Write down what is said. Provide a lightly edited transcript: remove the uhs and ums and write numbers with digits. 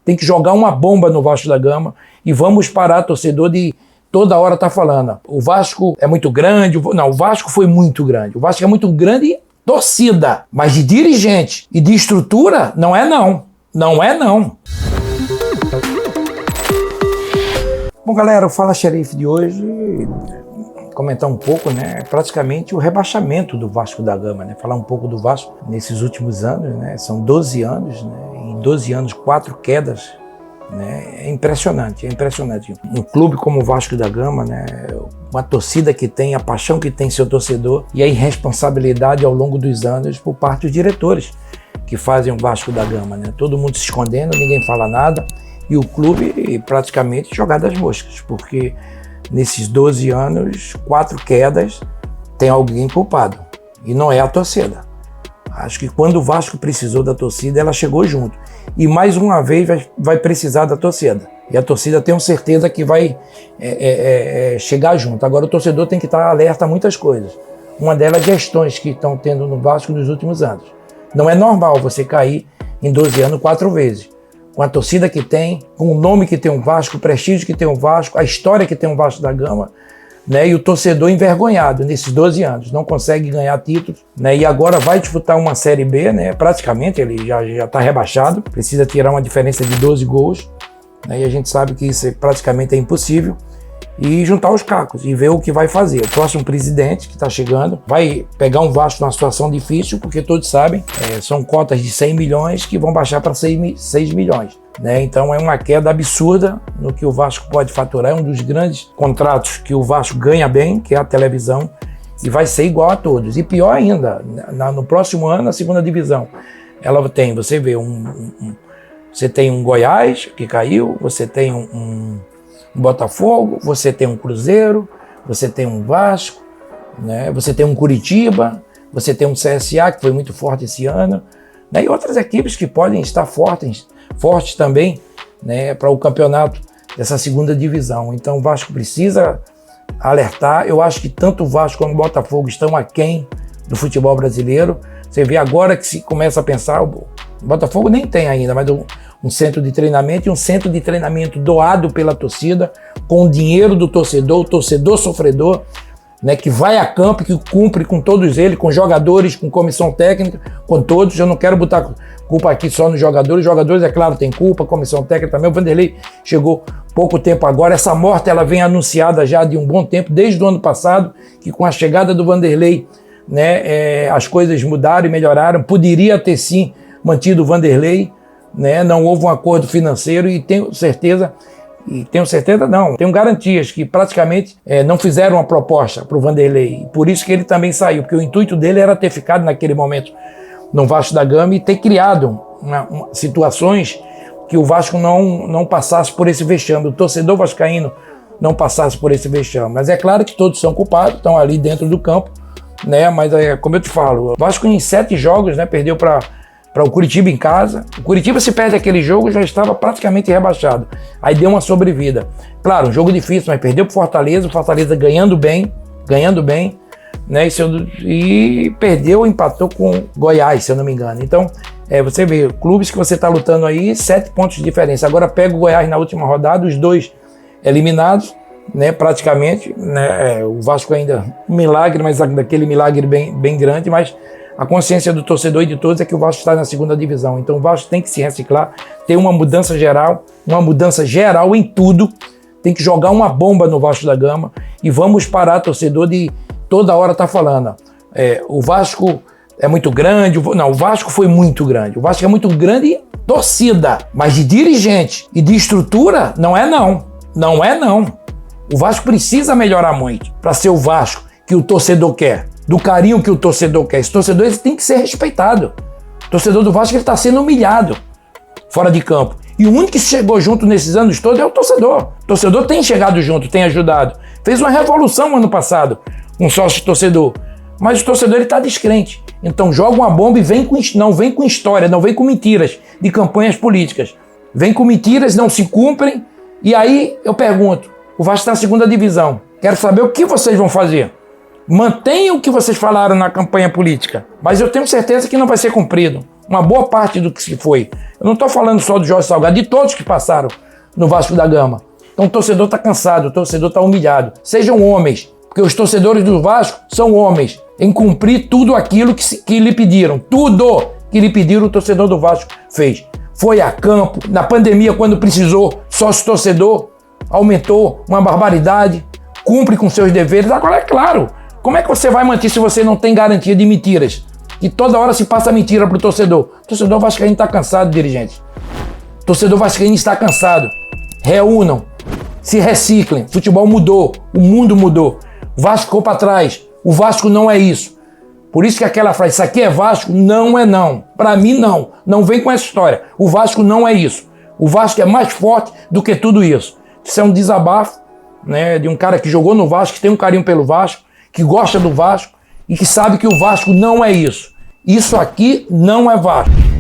tem que jogar uma bomba no Vasco da Gama e vamos parar, torcedor, de toda hora tá falando. O Vasco é muito grande. Não, o Vasco foi muito grande. O Vasco é muito grande torcida, mas de dirigente e de estrutura, não é não. Não é não. Bom, galera, o Fala Xerife de hoje, comentar um pouco, né, praticamente o rebaixamento do Vasco da Gama, né, falar um pouco do Vasco nesses últimos anos, né, são 12 anos, né, em 12 anos, 4 quedas, né, é impressionante. Um clube como o Vasco da Gama, né, uma torcida que tem, a paixão que tem seu torcedor e a irresponsabilidade ao longo dos anos por parte dos diretores que fazem o Vasco da Gama, né, todo mundo se escondendo, ninguém fala nada e o clube praticamente jogado às moscas, porque nesses 12 anos, 4 quedas, tem alguém culpado. E não é a torcida. Acho que quando o Vasco precisou da torcida, ela chegou junto. E mais uma vez vai precisar da torcida. E a torcida tenho certeza que vai chegar junto. Agora o torcedor tem que estar alerta a muitas coisas. Uma delas, gestões que estão tendo no Vasco nos últimos anos. Não é normal você cair em 12 anos 4 vezes. Com a torcida que tem, com o nome que tem o Vasco, o prestígio que tem o Vasco, a história que tem o Vasco da Gama, né? E o torcedor envergonhado nesses 12 anos, não consegue ganhar títulos, né? E agora vai disputar uma Série B, né? Praticamente ele já está rebaixado, precisa tirar uma diferença de 12 gols, né? E a gente sabe que isso praticamente é impossível. E juntar os cacos e ver o que vai fazer. O próximo presidente que está chegando vai pegar um Vasco numa situação difícil, porque todos sabem, são cotas de 100 milhões que vão baixar para 6 milhões. Né? Então é uma queda absurda no que o Vasco pode faturar. É um dos grandes contratos que o Vasco ganha bem, que é a televisão, e vai ser igual a todos. E pior ainda, no próximo ano, a segunda divisão, ela tem, você vê, você tem um Goiás que caiu, você tem um Botafogo, você tem um Cruzeiro, você tem um Vasco, né? Você tem um Curitiba, você tem um CSA que foi muito forte esse ano, né? E outras equipes que podem estar fortes também, né? Para o campeonato dessa segunda divisão. Então o Vasco precisa alertar. Eu acho que tanto o Vasco como o Botafogo estão aquém do futebol brasileiro. Você vê agora que se começa a pensar, o Botafogo nem tem ainda, mas um centro de treinamento e um centro de treinamento doado pela torcida, com o dinheiro do torcedor, o torcedor sofredor, né, que vai a campo, que cumpre com todos eles, com jogadores, com comissão técnica, com todos. Eu não quero botar culpa aqui só nos jogadores. Os jogadores, é claro, tem culpa, comissão técnica também. O Vanderlei chegou pouco tempo agora. Essa morte ela vem anunciada já de um bom tempo, desde o ano passado, que com a chegada do Vanderlei, né, as coisas mudaram e melhoraram. Poderia ter sim mantido o Vanderlei, né? Não houve um acordo financeiro e tenho garantias que praticamente não fizeram uma proposta para o Vanderlei. Por isso que ele também saiu, porque o intuito dele era ter ficado naquele momento no Vasco da Gama e ter criado situações que o Vasco não passasse por esse vexame, o torcedor vascaíno não passasse por esse vexame. Mas é claro que todos são culpados, estão ali dentro do campo, né? Mas como eu te falo, o Vasco em 7 jogos, né, perdeu para o Curitiba em casa. O Curitiba, se perde aquele jogo, já estava praticamente rebaixado. Aí deu uma sobrevida. Claro, um jogo difícil, mas perdeu para o Fortaleza ganhando bem, né? E perdeu, empatou com Goiás, se eu não me engano. Então, você vê, clubes que você está lutando aí, 7 pontos de diferença. Agora pega o Goiás na última rodada, os 2 eliminados, né? Praticamente, né? O Vasco ainda, um milagre, mas daquele milagre bem grande, mas a consciência do torcedor e de todos é que o Vasco está na segunda divisão. Então o Vasco tem que se reciclar, ter uma mudança geral em tudo. Tem que jogar uma bomba no Vasco da Gama e vamos parar, torcedor, de toda hora estar falando. O Vasco é muito grande. Não, o Vasco foi muito grande. O Vasco é muito grande torcida, mas de dirigente e de estrutura, não é não. Não é não. O Vasco precisa melhorar muito para ser o Vasco que o torcedor quer. Do carinho que o torcedor quer. Esse torcedor ele tem que ser respeitado. O torcedor do Vasco está sendo humilhado fora de campo. E o único que chegou junto nesses anos todos é o torcedor. O torcedor tem chegado junto, tem ajudado. Fez uma revolução ano passado, um sócio torcedor. Mas o torcedor está descrente. Então joga uma bomba e não vem com história, não vem com mentiras de campanhas políticas. Vem com mentiras, não se cumprem. E aí eu pergunto, o Vasco está na segunda divisão. Quero saber o que vocês vão fazer. Mantenham o que vocês falaram na campanha política, mas eu tenho certeza que não vai ser cumprido. uma boa parte do que se foi. Eu não estou falando só do Jorge Salgado, de todos que passaram no Vasco da Gama. Então o torcedor está cansado, o torcedor está humilhado. Sejam homens, porque os torcedores do Vasco são homens, em cumprir tudo aquilo que lhe pediram. Tudo que lhe pediram o torcedor do Vasco fez. Foi a campo, na pandemia quando precisou, sócio-torcedor, aumentou uma barbaridade, cumpre com seus deveres. Agora é claro, como é que você vai manter se você não tem garantia de mentiras? Que toda hora se passa mentira pro torcedor. O torcedor vascaíno está cansado, dirigentes. O torcedor vascaíno está cansado. Reúnam, se reciclem. O futebol mudou, o mundo mudou. O Vasco ficou para trás. O Vasco não é isso. Por isso que aquela frase, isso aqui é Vasco, não é não. Para mim, não. Não vem com essa história. O Vasco não é isso. O Vasco é mais forte do que tudo isso. Isso é um desabafo, né, de um cara que jogou no Vasco, que tem um carinho pelo Vasco, que gosta do Vasco e que sabe que o Vasco não é isso. Isso aqui não é Vasco.